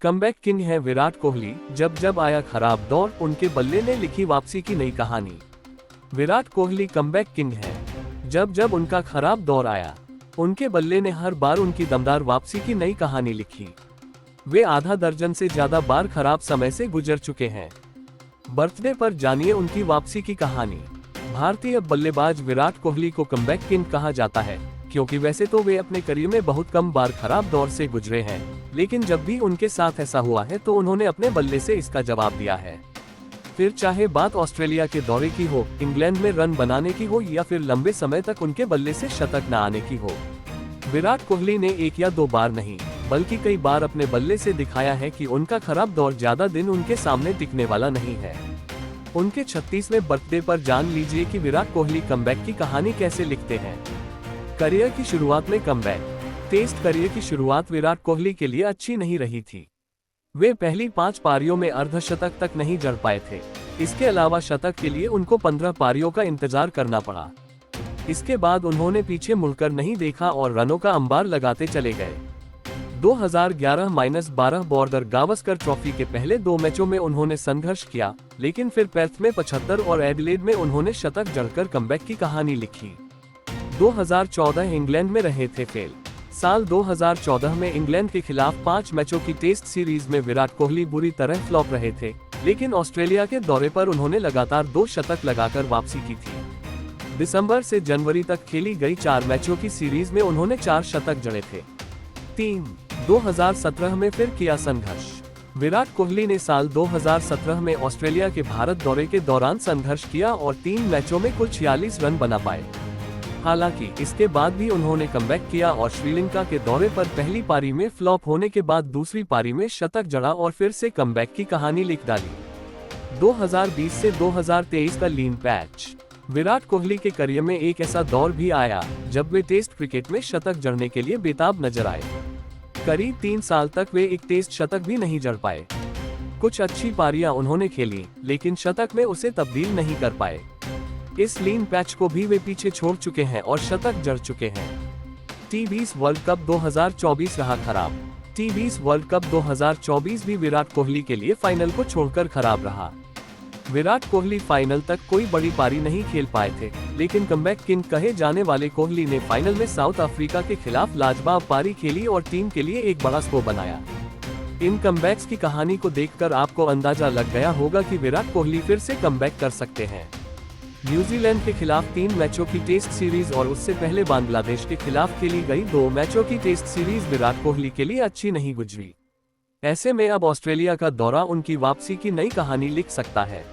Comeback king है विराट कोहली। जब जब आया खराब दौर, उनके बल्ले ने लिखी वापसी की नई कहानी। विराट कोहली कमबैक किंग है। जब जब उनका खराब दौर आया, उनके बल्ले ने हर बार उनकी दमदार वापसी की नई कहानी लिखी। वे आधा दर्जन से ज्यादा बार खराब समय से गुजर चुके हैं। बर्थडे पर जानिए उनकी वापसी की कहानी। भारतीय बल्लेबाज विराट कोहली को कमबैक किंग कहा जाता है, क्योंकि वैसे तो वे अपने करियर में बहुत कम बार खराब दौर से गुजरे हैं, लेकिन जब भी उनके साथ ऐसा हुआ है तो उन्होंने अपने बल्ले से इसका जवाब दिया है। फिर चाहे बात ऑस्ट्रेलिया के दौरे की हो, इंग्लैंड में रन बनाने की हो, या फिर लंबे समय तक उनके बल्ले से शतक न आने की हो, विराट कोहली ने एक या दो बार नहीं बल्कि कई बार अपने बल्ले से दिखाया है कि उनका खराब दौर ज्यादा दिन उनके सामने टिकने वाला नहीं है। उनके 36वें बर्थडे पर जान लीजिए कि विराट कोहली कमबैक की कहानी कैसे लिखते हैं। करियर की शुरुआत में कमबैक। टेस्ट करियर की शुरुआत विराट कोहली के लिए अच्छी नहीं रही थी। वे पहली 5 पारियों में अर्धशतक तक नहीं जड़ पाए थे। इसके अलावा शतक के लिए उनको 15 पारियों का इंतजार करना पड़ा। इसके बाद उन्होंने पीछे मुड़कर नहीं देखा और रनों का अंबार लगाते चले गए। 2011-12 बॉर्डर गावस्कर ट्रॉफी के पहले 2 मैचों में उन्होंने संघर्ष किया, लेकिन फिर पर्थ में 75 और एडिलेड में उन्होंने शतक जड़कर कमबैक की कहानी लिखी। 2014 इंग्लैंड में रहे थे फेल। साल 2014 में इंग्लैंड के खिलाफ 5 मैचों की टेस्ट सीरीज में विराट कोहली बुरी तरह फ्लॉप रहे थे, लेकिन ऑस्ट्रेलिया के दौरे पर उन्होंने लगातार 2 शतक लगाकर वापसी की थी। दिसंबर से जनवरी तक खेली गई 4 मैचों की सीरीज में उन्होंने 4 शतक जड़े थे। 2017 में फिर किया संघर्ष। विराट कोहली ने साल 2017 में ऑस्ट्रेलिया के भारत दौरे के दौरान संघर्ष किया और 3 मैचों में कुल 46 रन बना पाए। हालांकि इसके बाद भी उन्होंने कमबैक किया और श्रीलंका के दौरे पर पहली पारी में फ्लॉप होने के बाद दूसरी पारी में शतक जड़ा और फिर से कमबैक की कहानी लिख डाली। 2020 से 2023 का लीन पैच। विराट कोहली के करियर में एक ऐसा दौर भी आया जब वे टेस्ट क्रिकेट में शतक जड़ने के लिए बेताब नजर आए। करीब 3 साल तक वे एक टेस्ट शतक भी नहीं जड़ पाए। कुछ अच्छी पारियां उन्होंने खेली, लेकिन शतक में उसे तब्दील नहीं कर पाए। इस लीन पैच को भी वे पीछे छोड़ चुके हैं और शतक जड़ चुके हैं। T20 वर्ल्ड कप 2024 रहा खराब। T20 वर्ल्ड कप 2024 भी विराट कोहली के लिए फाइनल को छोड़कर खराब रहा। विराट कोहली फाइनल तक कोई बड़ी पारी नहीं खेल पाए थे, लेकिन कमबैक किंग कहे जाने वाले कोहली ने फाइनल में साउथ अफ्रीका के खिलाफ लाजवाब पारी खेली और टीम के लिए एक बड़ा स्कोर बनाया। इन कमबैक्स की कहानी को देखकर आपको अंदाजा लग गया होगा कि विराट कोहली फिर से कमबैक कर सकते हैं। न्यूजीलैंड के खिलाफ 3 मैचों की टेस्ट सीरीज और उससे पहले बांग्लादेश के खिलाफ खेली गई 2 मैचों की टेस्ट सीरीज विराट कोहली के लिए अच्छी नहीं गुजरी। ऐसे में अब ऑस्ट्रेलिया का दौरा उनकी वापसी की नई कहानी लिख सकता है।